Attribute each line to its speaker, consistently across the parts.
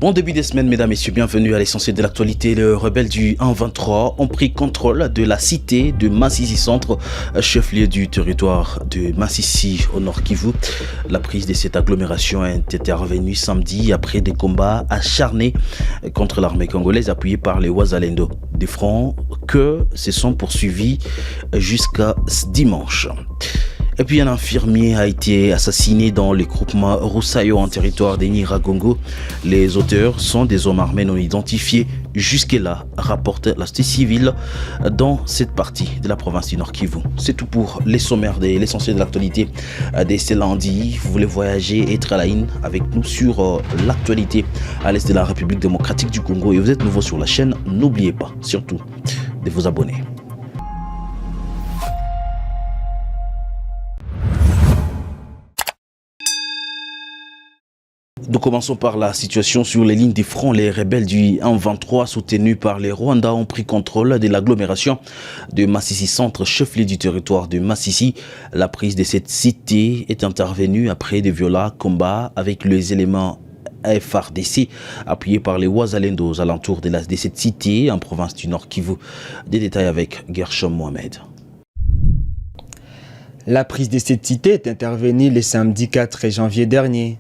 Speaker 1: Bon début de semaine, mesdames et messieurs, bienvenue à l'essentiel de l'actualité. Les rebelles du 1-23 ont pris contrôle de la cité de Massissi Centre, chef-lieu du territoire de Massissi au Nord Kivu. La prise de cette agglomération est intervenue samedi après des combats acharnés contre l'armée congolaise appuyée par les Wazalendo. Des fronts que se sont poursuivis jusqu'à dimanche. Et puis un infirmier a été assassiné dans le groupement Roussayo en territoire de Nyiragongo. Les auteurs sont des hommes armés non identifiés. Jusque-là, rapporte la société civile dans cette partie de la province du Nord Kivu. C'est tout pour les sommaires de l'essentiel de l'actualité de ce lundi. Vous voulez voyager et être à la ligne avec nous sur l'actualité à l'est de la République démocratique du Congo et vous êtes nouveau sur la chaîne, n'oubliez pas surtout de vous abonner. Nous commençons par la situation sur les lignes des fronts. Les rebelles du 1-23 soutenus par les Rwandais ont pris contrôle de l'agglomération de Massissi Centre, chef-lieu du territoire de Massissi. La prise de cette cité est intervenue après de violents combats avec les éléments FARDC appuyés par les Wazalendo aux alentours de cette cité en province du Nord Kivu. Des détails avec Gershom Mohamed.
Speaker 2: La prise de cette cité est intervenue le samedi 4 janvier dernier.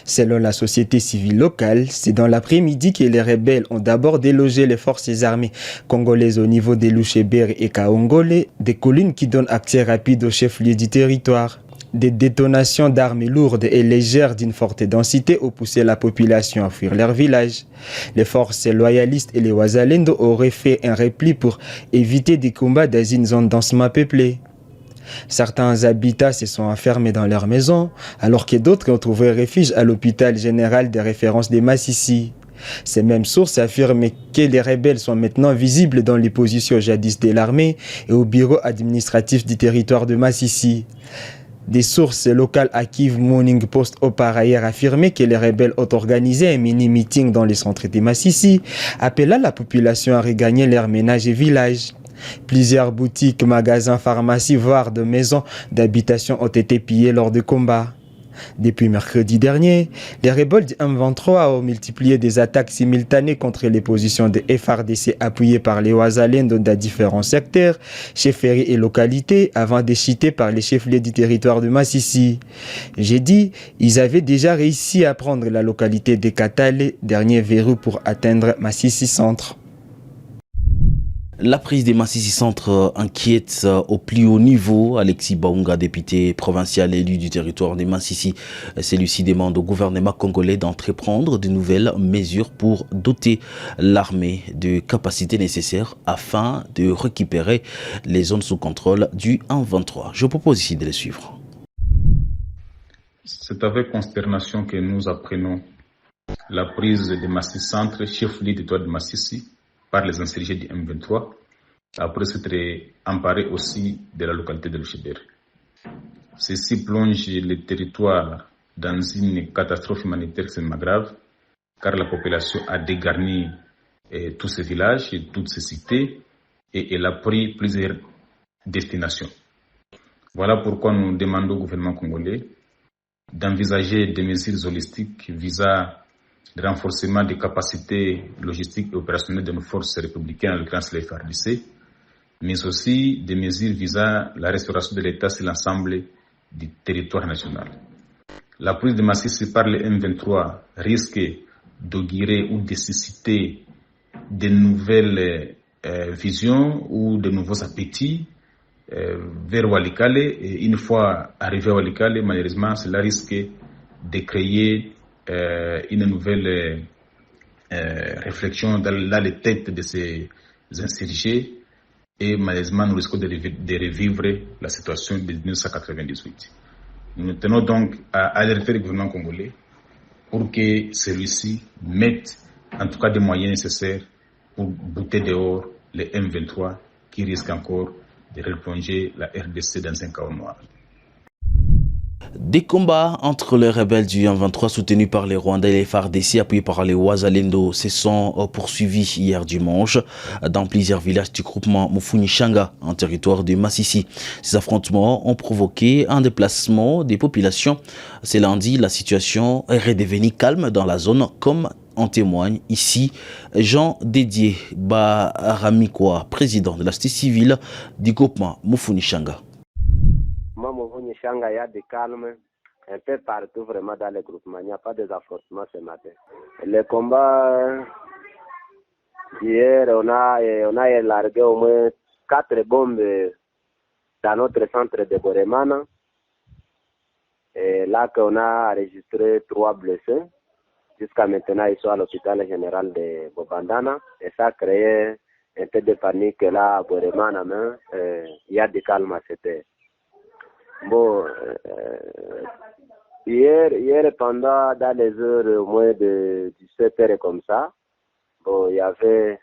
Speaker 2: Selon la société civile locale, c'est dans l'après-midi que les rebelles ont d'abord délogé les forces armées congolaises au niveau des Louchébert et Kaongolé, des collines qui donnent accès rapide au chef-lieu du territoire. Des détonations d'armes lourdes et légères d'une forte densité ont poussé la population à fuir leur village. Les forces loyalistes et les Wazalendo auraient fait un repli pour éviter des combats dans une zone densément peuplée. Certains habitats se sont enfermés dans leurs maisons, alors que d'autres ont trouvé refuge à l'hôpital général de référence de Massissi. Ces mêmes sources affirment que les rebelles sont maintenant visibles dans les positions jadis de l'armée et au bureau administratif du territoire de Massissi. Des sources locales à Kiev Morning Post ont par ailleurs affirmé que les rebelles ont organisé un mini-meeting dans les centres de Massissi, appelant la population à regagner leurs ménages et villages. Plusieurs boutiques, magasins, pharmacies, voire de maisons d'habitation ont été pillées lors de combats. Depuis mercredi dernier, les rebelles du M23 ont multiplié des attaques simultanées contre les positions de FARDC appuyées par les Wazalendo dans différents secteurs, chefferies et localités, avant de chuter par les chefs-lieux du territoire de Massissi. Jeudi, ils avaient déjà réussi à prendre la localité de Katale, dernier verrou pour atteindre Massissi Centre.
Speaker 1: La prise des Massissi Centre inquiète au plus haut niveau. Alexis Baunga, député provincial élu du territoire de Massissi, celui-ci demande au gouvernement congolais d'entreprendre de nouvelles mesures pour doter l'armée de capacités nécessaires afin de récupérer les zones sous contrôle du 1-23. Je propose ici de les suivre.
Speaker 3: C'est avec consternation que nous apprenons la prise de Massissi Centre, chef-lieu du territoire de Massissi, par les insurgés du M23, après s'être emparés aussi de la localité de Louchébert. Ceci plonge le territoire dans une catastrophe humanitaire extrêmement grave, car la population a dégarni tous ces villages et toutes ces cités, et elle a pris plusieurs destinations. Voilà pourquoi nous demandons au gouvernement congolais d'envisager des mesures holistiques visant le renforcement des capacités logistiques et opérationnelles de nos forces républicaines, en l'occurrence les FARDC, mais aussi des mesures visant la restauration de l'État sur l'ensemble du territoire national. La prise de Massissi par le M23 risque d'augurer ou de susciter de nouvelles visions ou de nouveaux appétits vers Walikale. Et une fois arrivé à Walikale, malheureusement, cela risque de créer une nouvelle réflexion dans les têtes de ces insurgés et malheureusement nous risquons de revivre la situation de 1998. Nous tenons donc à alerter le gouvernement congolais pour que celui-ci mette en tout cas des moyens nécessaires pour bouter dehors les M23 qui risquent encore de replonger la RDC dans un chaos noir.
Speaker 1: Des combats entre les rebelles du 1-23 soutenus par les Rwandais et les FARDC appuyés par les Wazalendo se sont poursuivis hier dimanche dans plusieurs villages du groupement Mufunishanga en territoire de Massissi. Ces affrontements ont provoqué un déplacement des populations. Ce lundi, la situation est redevenue calme dans la zone comme en témoigne ici Jean Dédié Baramikwa, président de la société civile du groupement Mufunishanga.
Speaker 4: Moi, Mufunishanga, il y a des calmes un peu partout vraiment dans les groupements. Il n'y a pas des affrontements ce matin. Les combats d'hier, on a largué au moins 4 bombes dans notre centre de Boremana. Et là qu'on a enregistré 3 blessés. Jusqu'à maintenant, ils sont à l'hôpital général de Bobandana. Et ça a créé un peu de panique là à Boremana. Il y a du calme à cette heure. Bon, hier, pendant dans les heures au moins de 17 heures comme ça, bon, il y avait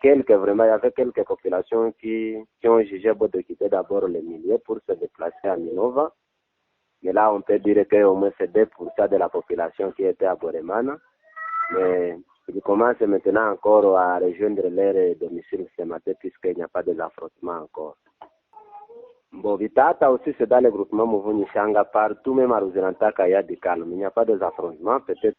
Speaker 4: quelques populations qui ont jugé bon de quitter d'abord les milieux pour se déplacer à Minova. Mais là, on peut dire qu'au moins c'est 2% de la population qui était à Boremana. Mais ils commencent maintenant encore à rejoindre leur domicile ce matin puisqu'il n'y a pas de affrontement encore. Bon, Vitata aussi, c'est dans le groupement Mufunishanga, partout, même à Ruzerantaka, il y a du calme. Il n'y a pas d'affrontement, peut-être.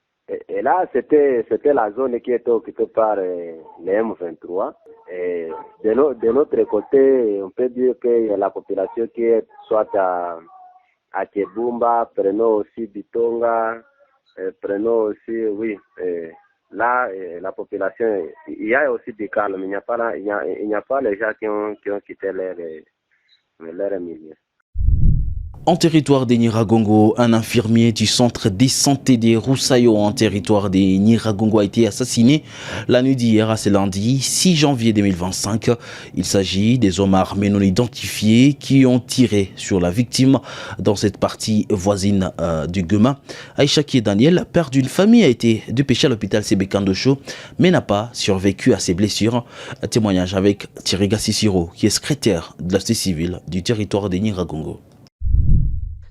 Speaker 4: Et là, c'était la zone qui était occupée par les M23. Et de notre côté, on peut dire que la population qui est soit à Kebumba, prenons aussi Bitonga, prenons aussi, oui, là, la population, il y a aussi du calme. Il n'y a pas les gens qui ont quitté leur milieu.
Speaker 1: En territoire des Nyiragongo, un infirmier du centre de santé des Roussayo en territoire des Nyiragongo a été assassiné la nuit d'hier à ce lundi 6 janvier 2025. Il s'agit des hommes armés non identifiés qui ont tiré sur la victime dans cette partie voisine du Gema. Aïcha qui est Daniel, père d'une famille, a été dépêché à l'hôpital Sébekandocho mais n'a pas survécu à ses blessures. Un témoignage avec Thierry Gassissiro qui est secrétaire de la société civile du territoire des Nyiragongo.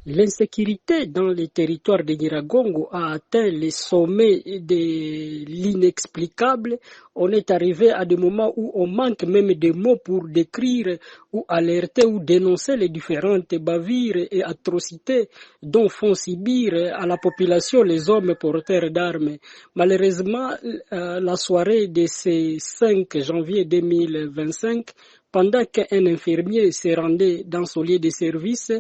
Speaker 5: L'insécurité dans les territoires de Nyiragongo a atteint les sommets de l'inexplicable. On est arrivé à des moments où on manque même de mots pour décrire ou alerter ou dénoncer les différentes bavures et atrocités dont font subir à la population les hommes porteurs d'armes. Malheureusement, la soirée de ce 5 janvier 2025, pendant qu'un infirmier se rendait dans son lieu de service,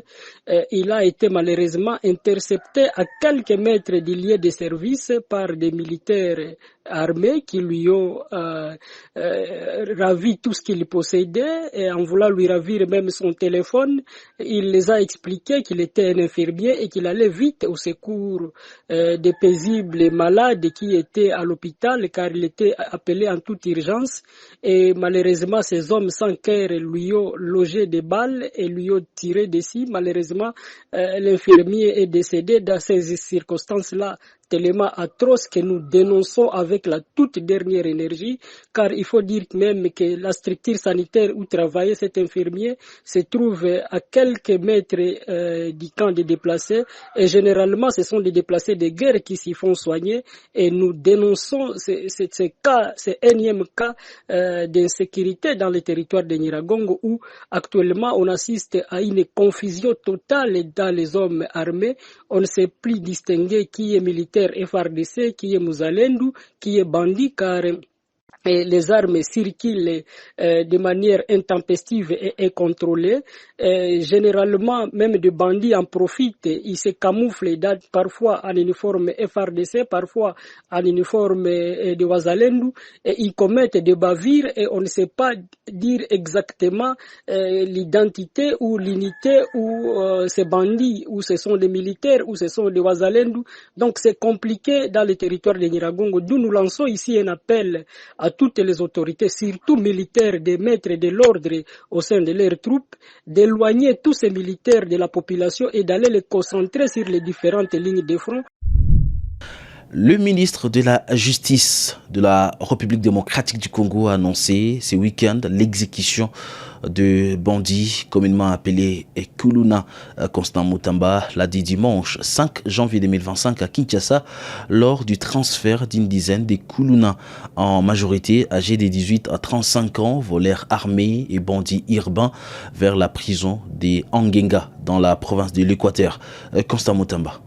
Speaker 5: il a été malheureusement intercepté à quelques mètres du lieu de service par des militaires armés qui lui ont ravi tout ce qu'il possédait et en voulant lui ravir même son téléphone, il les a expliqué qu'il était un infirmier et qu'il allait vite au secours des paisibles malades qui étaient à l'hôpital car il était appelé en toute urgence et malheureusement ces hommes sans cœur lui ont logé des balles et lui ont tiré dessus. Malheureusement l'infirmier est décédé dans ces circonstances-là tellement atroce que nous dénonçons avec la toute dernière énergie, car il faut dire même que la structure sanitaire où travaillait cet infirmier se trouve à quelques mètres du camp des déplacés et généralement ce sont des déplacés de guerre qui s'y font soigner et nous dénonçons ces énièmes cas d'insécurité dans les territoires de Nyiragongo où actuellement on assiste à une confusion totale dans les hommes armés. On ne sait plus distinguer qui est militaire FRDC, qui est Muzalendo, qui est bandit, car les armes circulent de manière intempestive et incontrôlée. Généralement, même des bandits en profitent. Ils se camouflent parfois en uniforme FRDC, parfois en uniforme de Wazalendo, et ils commettent des bavures et on ne sait pas dire exactement l'identité ou l'unité ou ces bandits, ou ce sont des militaires, ou ce sont des Wazalendo. Donc c'est compliqué dans le territoire de Nyiragongo, d'où nous lançons ici un appel à toutes les autorités, surtout militaires, de mettre de l'ordre au sein de leurs troupes, d'éloigner tous ces militaires de la population et d'aller les concentrer sur les différentes lignes de front.
Speaker 1: Le ministre de la Justice de la République démocratique du Congo a annoncé ce week-end l'exécution de bandits communément appelés Kuluna. Constant Mutamba l'a dit dimanche 5 janvier 2025 à Kinshasa lors du transfert d'une dizaine de Kuluna, en majorité âgés de 18 à 35 ans, voleurs armés et bandits urbains, vers la prison des Angenga dans la province de l'Équateur. Constant Mutamba.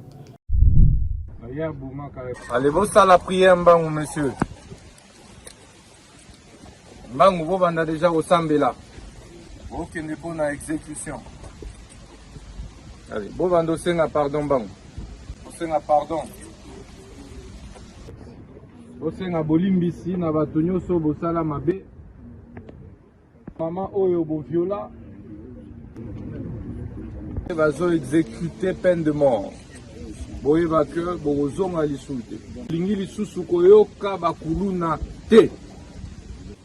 Speaker 6: Allez, vous ça la prière, Mbangou, monsieur. Mbangou, vous vendez déjà au Sambela. Vous qui n'est pas en exécution. Allez, vous vendez aussi un pardon, Mbangou. Vous un pardon. Vous un bolimbisi, na batonyo so bosala mabe. Maman oyo bo viola. Vazo exécuter peine de mort. Boyeba que bozonga lisusu. Lingi lisusu koyoka bakuluna te.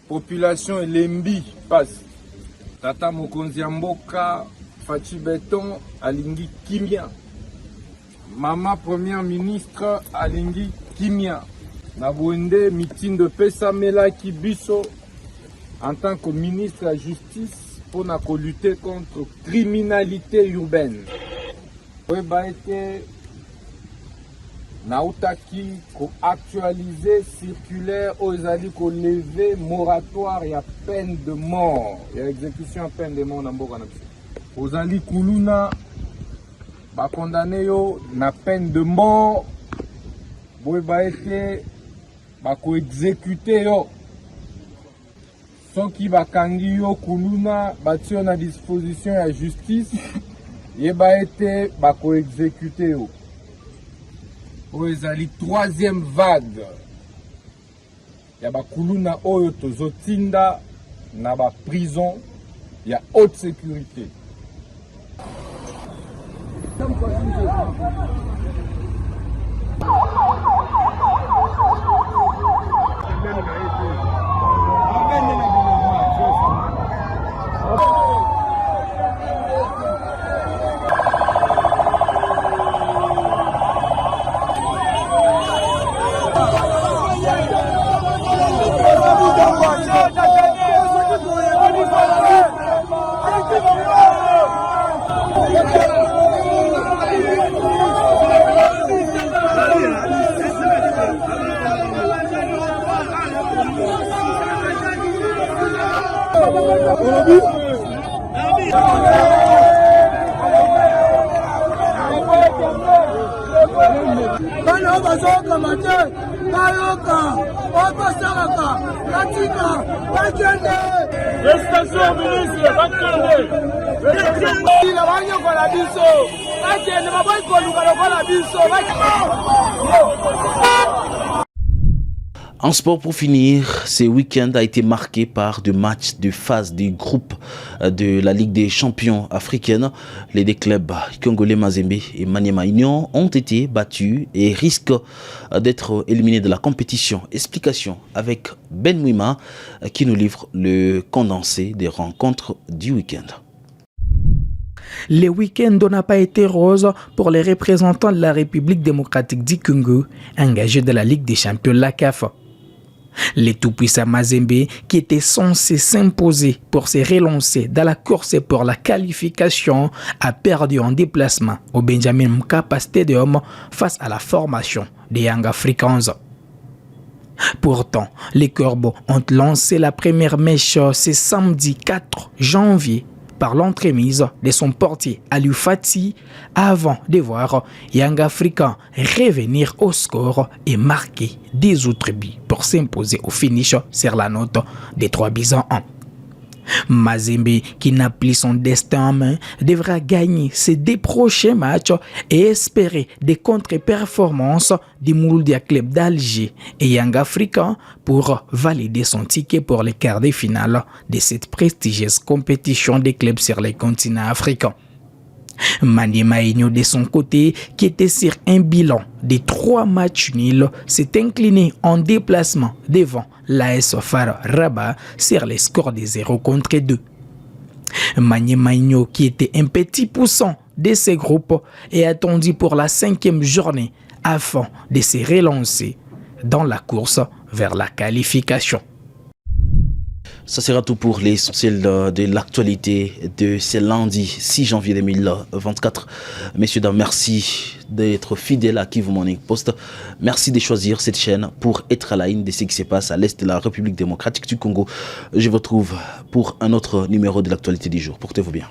Speaker 6: Population elembi passe. Tata mokonzi ya mboka Fachi Beton alingi kimia. Mama première ministre alingi kimia. Na boende meeting de pesa mela ki biso en tant que ministre de la justice pour lutter contre criminalité urbaine. Oyeba ete nautaki ko actualiser circulaire aux ali ko lever moratoire et à peine de mort et exécution à peine de mort na mboka na biso. Aux ali kuluna ba condamné yo na peine de mort boy ba été ba ko exécuter yo soki bakangi yo kuluna batio na disposition ya justice ye ba été ba ko exécuter yo. Oezali troisième vague ya bakuluna oyo tozotinda na ba prison ya haute sécurité.
Speaker 1: En sport, pour finir, ce week-end a été marqué par deux matchs de phase des groupes de la Ligue des champions africaine. Les deux clubs congolais Mazembe et Maniema Union ont été battus et risquent d'être éliminés de la compétition. Explication avec Ben Mouima qui nous livre le condensé des rencontres du week-end.
Speaker 7: Le week-end n'a pas été rose pour les représentants de la République démocratique du Congo engagés dans la Ligue des champions de la CAF. Les tout-puissants Mazembe, qui étaient censés s'imposer pour se relancer dans la course pour la qualification, a perdu en déplacement au Benjamin Mkapa Stadium face à la formation des Young Africans. Pourtant, les Corbeaux ont lancé la première mèche ce samedi 4 janvier par l'entremise de son portier Aliou Fati avant de voir Young Africa revenir au score et marquer des autres buts pour s'imposer au finish sur la note des 3-1. Mazembe, qui n'a plus son destin en main, devra gagner ses 2 prochains matchs et espérer des contre-performances du Mouloudia Club d'Alger et Young Africa pour valider son ticket pour les quarts de finale de cette prestigieuse compétition des clubs sur les continents africains. Maniema Union de son côté, qui était sur un bilan de 3 matchs nuls, s'est incliné en déplacement devant l'AS FAR Rabat sur les scores de 0-2. Maniema Union, qui était un petit poussant de ces groupes, est attendu pour la 5e journée afin de se relancer dans la course vers la qualification.
Speaker 1: Ça sera tout pour l'essentiel de l'actualité de ce lundi 6 janvier 2024. Messieurs, dames, merci d'être fidèles à Kivu Morning Post. Merci de choisir cette chaîne pour être à la ligne de ce qui se passe à l'est de la République démocratique du Congo. Je vous retrouve pour un autre numéro de l'actualité du jour. Portez-vous bien.